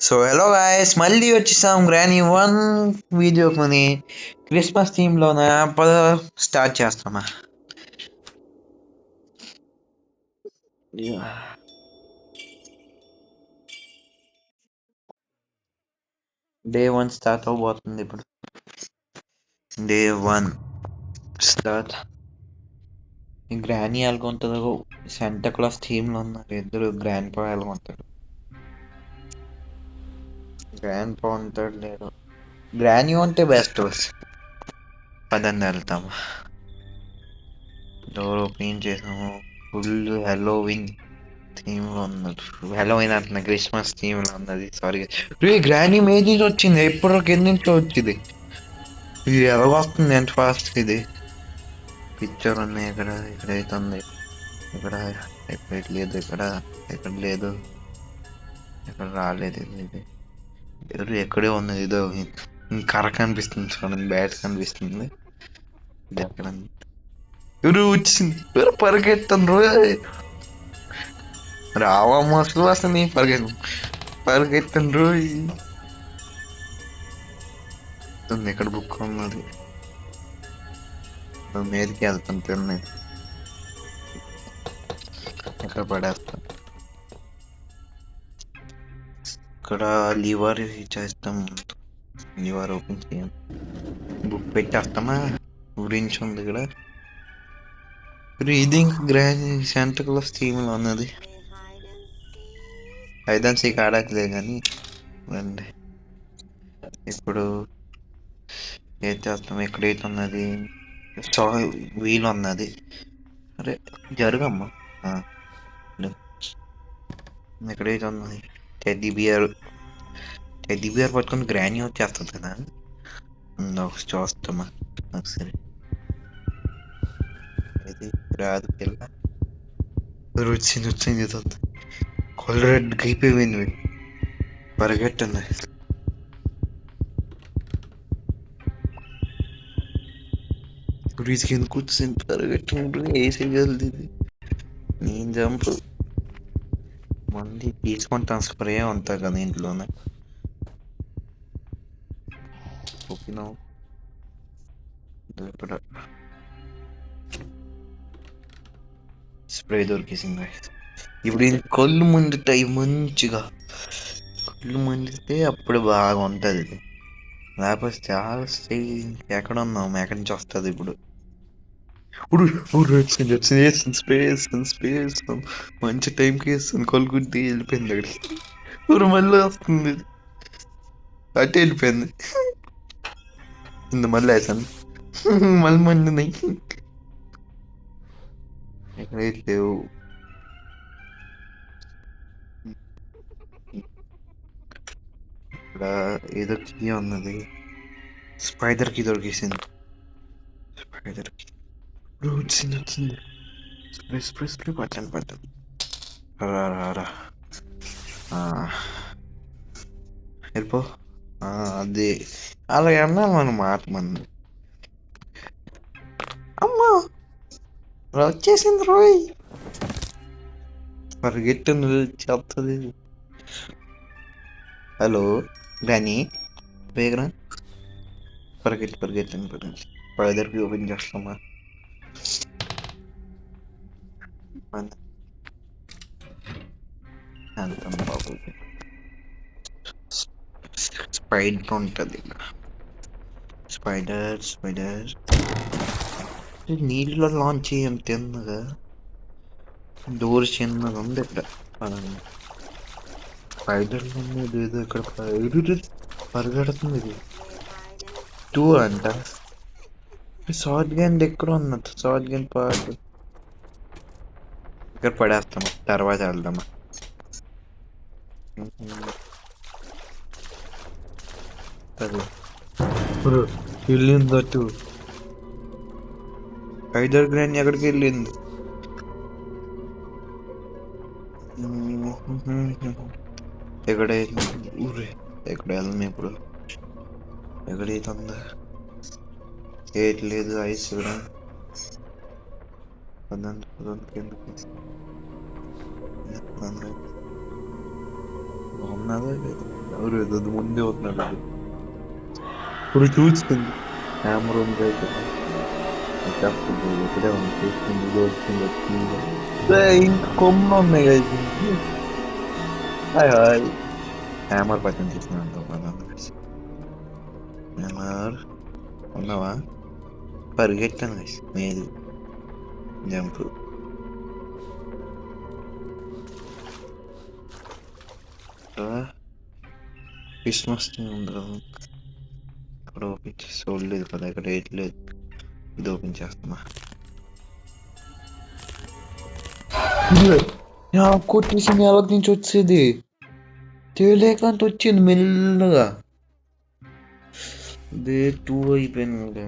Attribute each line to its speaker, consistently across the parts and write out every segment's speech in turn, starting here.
Speaker 1: So hello guys, మళ్ళీ వచ్చేసాం granny one video కొని క్రిస్మస్ థీమ్లోన స్టార్ట్ చేస్తామా. డే 1 స్టార్ట్ అవబోతుంది ఇప్పుడు. Day 1 start. ఈ గ్రానీ ఎలాగుంటుందో సెంటా క్లాస్ థీమ్లో ఉన్నారు ఇద్దరు. గ్రాండ్ పా ఎలాగుంటాడు, గ్రాండ్ పా ఉంటాడు లేదు. గ్రానీ ఉంటే బెస్ట్. పదండి వెళ్తాము. డోర్ ఓపెన్ చేసాము. ఫుల్ హెలోవిన్ థీమ్ లో ఉన్నది. హెలోవిన్ అంటున్నా, క్రిస్మస్ థీమ్ లో ఉన్నది. సారీ గ్రానీ మేజీ వచ్చింది. ఎప్పుడు ఎన్నింట్లో వచ్చింది. ఇది ఎలా వస్తుంది ఎంత ఫాస్ట్ ఇది. పిక్చర్ ఉన్నాయి ఇక్కడ, ఇక్కడైతే ఉంది. ఇక్కడ ఇక్కడ లేదు, ఇక్కడ లేదు, ఇక్కడ రాలేదు. ఇది ఎవరు ఎక్కడే ఉన్నది. ఏదో కర్ర కనిపిస్తుంది చూడండి, బ్యాట్ కనిపిస్తుంది. ఇది ఎక్కడ ఎవరు వచ్చింది, ఎవరు పరిగెత్తాను రోజు. రావా మసలు వస్తుంది, పరిగెత్తాను రోజు. ఇక్కడ బుక్ ఉన్నది, మీదకి వెళ్తాను తిన్నా. ఇక్కడ పడేస్తాను. ఇక్కడ లివర్ చేస్తాం. లివర్ ఓపెన్ చేయం, బుక్ పెట్టేస్తామా. గురించి ఉంది ఇక్కడ. ఇది ఇంకా గ్రాండ్ సెంటర్ క్లాస్ థీమ్ లో ఉన్నది. ఐదాన్ సీక్ ఆడట్లేదు కానీ రండి. ఇప్పుడు ఏం చేస్తాం. ఎక్కడైతే ఉన్నది వీలు ఉన్నది. అరే జరగమ్మా. ఎక్కడైతే ఉన్నది టెడ్డీ బియర్ పట్టుకుని గ్రానీ వచ్చేస్తుంది కదా. చూస్తామా ఒకసారి. ఇది రాదు పిల్ల. వచ్చింది కొల్ల రెడ్ అయిపోయింది. పరిగెట్టండి. గురించి ఎందుకు వచ్చింది, పరిగెట్టినప్పుడు వేసేయగలది. నేను జంప్ మళ్ళీ తీసుకుంటాను. స్ప్రే ఉంటా కదా ఇంట్లోనే. స్ప్రే దొరికేసింది. ఇప్పుడు కళ్ళు మండుతాయి మంచిగా. కళ్ళు మండితే అప్పుడు బాగా ఉంటుంది. లేకపోతే చాలా ఎక్కడ ఉన్నాము, ఎక్కడి నుంచి వస్తుంది ఇప్పుడు. స్పేస్ మంచి టైంకి వేస్తుంది. కొలుగుద్ది వెళ్ళిపోయింది అక్కడికి. ఊరు మళ్ళీ వస్తుంది, అటు వెళ్ళిపోయింది. మళ్ళీ వేసాను, మళ్ళీ మండినాయి. ఎక్కడైతే లేవు. ఇక్కడ ఏదో కీ ఉన్నది. స్పైడర్ కి దొరికేసింది. స్పైడర్ కి వచ్చింది. స్ప్రే పట్టండి. రా వెళ్ళిపో. అది అలా అన్నాను మన మాట. మన అమ్మా వచ్చేసింది రోయ్. పరిగెట్టను చెప్తుంది. హలో గ్రానీ, వేగరా. పరిగెట్టండి. పైదరికి ఓపెన్ చేస్తామా. వెళ్తాం బాబు. స్పైడర్ ఉంటుంది. స్పైడర్ నీళ్ళలో లాంచ్ చేయం. తిన్నగా డోర్ చిన్నగా ఉంది ఇక్కడ. స్పైడర్ ఏదో ఇక్కడ పరిగెడుతుంది. ఇది 2 అంట. షార్ట్ గన్ ఎక్కడ ఉన్నది. షార్ట్ గన్ పాడు ఇక్కడ పడేస్తాము. తర్వాత వెళ్దామా. వెళ్ళింది అటు. స్పైడర్ గ్రానీ ఎక్కడికి వెళ్ళింది. ఎక్కడ వెళ్దాం ఇప్పుడు. ఎక్కడైతే ఉందా లేదు. ఐస్ కూడా ఉన్నదా లేదు. ఎవరు అది ముందే వస్తున్నాడు అది. ఇప్పుడు చూస్తుంది కెమెరా ఉంది ఇక్కడ. చెప్పదు ఇక్కడే ఉంది చూస్తుంది వచ్చింది వచ్చింది. ఇంక కొమ్ములు ఉన్నాయి guys. Hi hi. హ్యామర్ పక్కన తీసుకున్నాను హ్యామర్ ఉన్నావా? పరిగెట్టాను guys. మేలు జంప్. క్రిస్మస్ ఉంది కదా ఇక్కడ ఓపెన్ చేసి చూడలేదు కదా, ఇక్కడ వేయట్లేదు. ఇది ఓపెన్ చేస్తున్నా. కొట్టేసింది ఎలా నుంచి వచ్చేది తెలియకంత వచ్చింది మెల్లగా. డే 2 అయిపోయింది.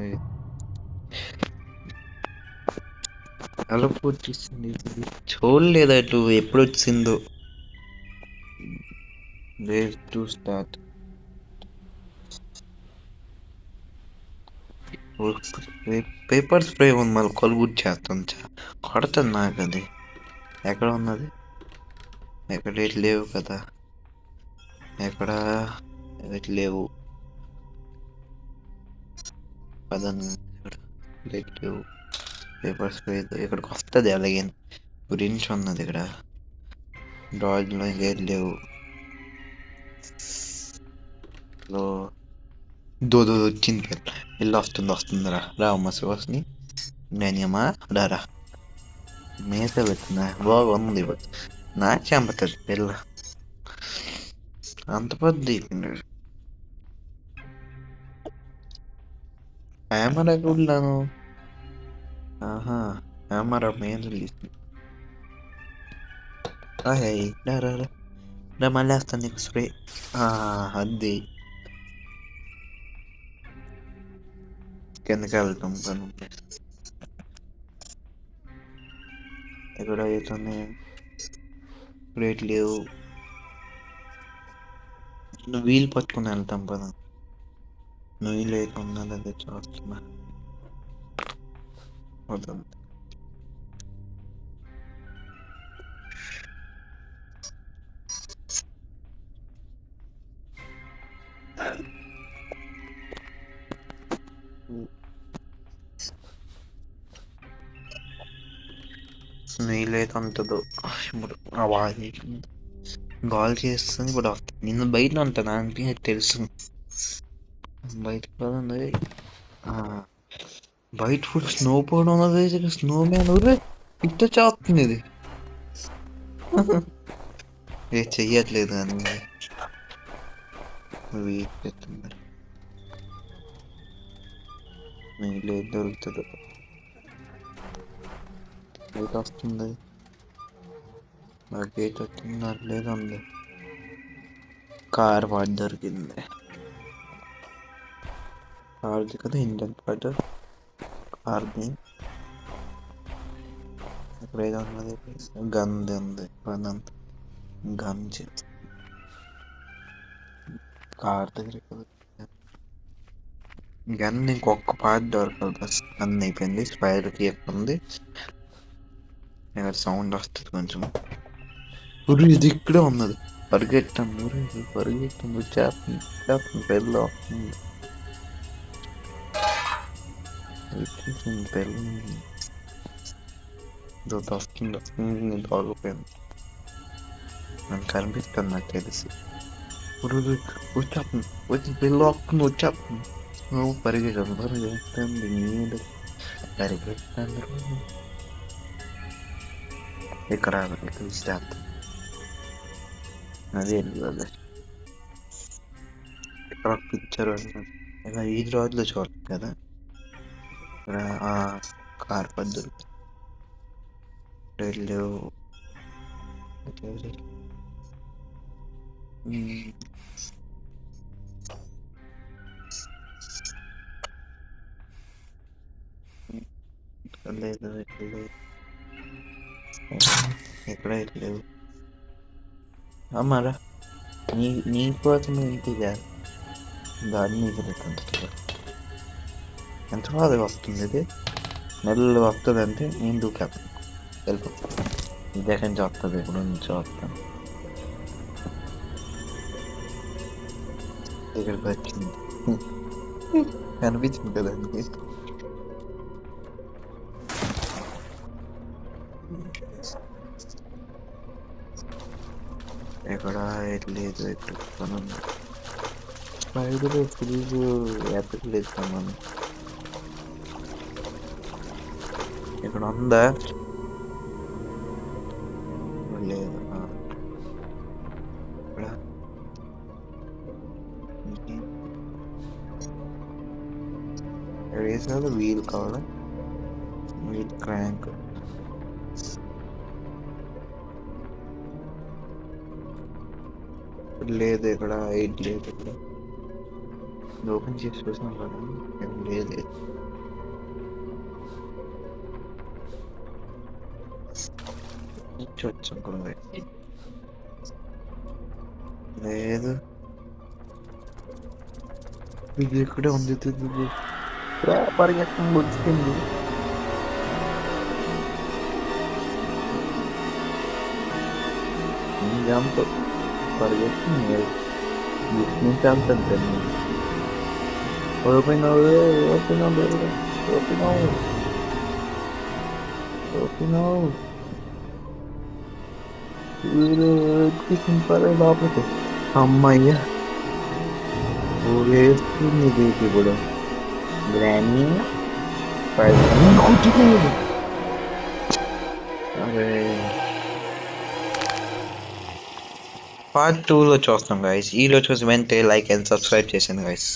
Speaker 1: ఎలా కొట్టేసింది చూడలేదు అటు ఎప్పుడు వచ్చిందో. Day 2 start. పేపర్ స్ప్రే ఉంది మళ్ళీ కొలుగు చేస్తాను కొడతాను నాకు అది. ఎక్కడ ఉన్నది? ఎక్కడ లేవు కదా, ఎక్కడ లేవు పదను లేవు. పేపర్ స్ప్రే ఇక్కడికి వస్తుంది అలాగే గురించి ఉన్నది ఇక్కడ. డాజ్లో ఇంకేం లేవు. వచ్చింది వెళ్ళి వస్తుంది రా అమ్మ శివాస్ని నేనేమా రా మేత పెట్టినా బాగుంది నాకు చంపుతుంది పిల్ల అంత పెద్ద కెమెరా కూడాను. ఆహా కెమెరా మీద రా మళ్ళీ వేస్తాను నీకు స్ప్రే. అది కిందకి వెళ్తాం పని ఎక్కడ అవుతుంది రేట్ లేవు. నువ్వు వీలు పట్టుకుని వెళ్తాం పద. నువ్వు లేకున్నా అదే చూస్తున్నా వద్దు. నీళ్ళైతుంటదో ఇప్పుడు గాల్ చేస్తుంది ఇప్పుడు వస్తుంది. నిన్ను బయట ఉంటాను అంటే తెలుసు బయట కదండి. బయట ఫుడ్ స్నో పడడం ఉన్నది. స్నో మ్యాన్ ఇట్ట చేస్తుంది ఇది. ఏ చెయ్యట్లేదు కానీ వెయిట్ చేస్తుంది. నీళ్ళు దొరుకుతుంది గేట్ వస్తుంది. నా గేట్ వచ్చింది లేదండి. కార్ పార్ట్ దొరికింది. కార్ది కదా ఇంజన్ పార్ట్ కార్ది. ఇక్కడ ఏదో ఉన్నది గన్ది ఉంది పనంత గన్ కార్ దగ్గర గన్ ఇంకొక పార్ట్ దొరకదు. బస్ గన్ అయిపోయింది. స్పైర్ ఉంది. సౌండ్ వస్తుంది కొంచెం. ఇది ఇక్కడే ఉన్నది. పరిగెట్టండి పరిగెట్టండి చేస్తుంది పెళ్ళి వస్తుంది. పెళ్ళి వస్తుంది నేను తాగిపోయాను. నాకు కనిపిస్తుంది నాకు తెలిసి. వచ్చేస్తుంది వచ్చి పెళ్ళి వస్తుంది వచ్చేస్తుంది. పరిగెట్టండి నీళ్ళు పరిగెట్టండి. ఇక్కడ స్టార్ట్ అదే ఇక్కడ పిక్చర్ ఇలా 5 రోజులు చూడాలి కదా. ఇక్కడ కార్ పద్ధతులు లేవు. లేదు ఎక్కడ లేవు. అమ్మారా నీ కోసం ఇంటికి కాదు దాన్ని ఎంత బాగా వస్తుంది. ఇది నెలలు వస్తుంది అంటే నేను దూకేస్తాను వెళ్ళిపోతాను. ఇదే నుంచి వస్తుంది ఎప్పుడు నుంచి వస్తాను. ఇక్కడికి వచ్చింది. కనిపించింది కదా దానికి. ఎక్కడ లేదు, ఎక్కడ పని ఉంది. స్పైడర్ ఫుల్ ఎతకలేదు మనం. ఇక్కడ ఉందా? లేదు. ఇక్కడ వేసాడు. వీల్ కావాలా? వీల్ క్రాంక్ లేదు. ఇక్కడ ఎయిట్ లేదు. ఇక్కడ ఓపెన్ చేసి చూసాం కదా, ఏం లేదు. వచ్చాం కూడా లేదు. ఇది ఇక్కడే ఉంది. పరిగెత్తం వచ్చింది. జంప్ పరిగెత్తుంది. నుంచి అంతంటే ఓపెన్ ఓపెన్ ఓపెన్ ఓపెన్ లోపలికి. అమ్మయ్యా, వేస్తుంది దీనికి ఇప్పుడు. గ్రానీ అరే, పార్ట్ 2లో చూస్తాం గైస్. ఈలో చూసి వెంటనే లైక్ అండ్ సబ్స్క్రైబ్ చేసాను గైస్.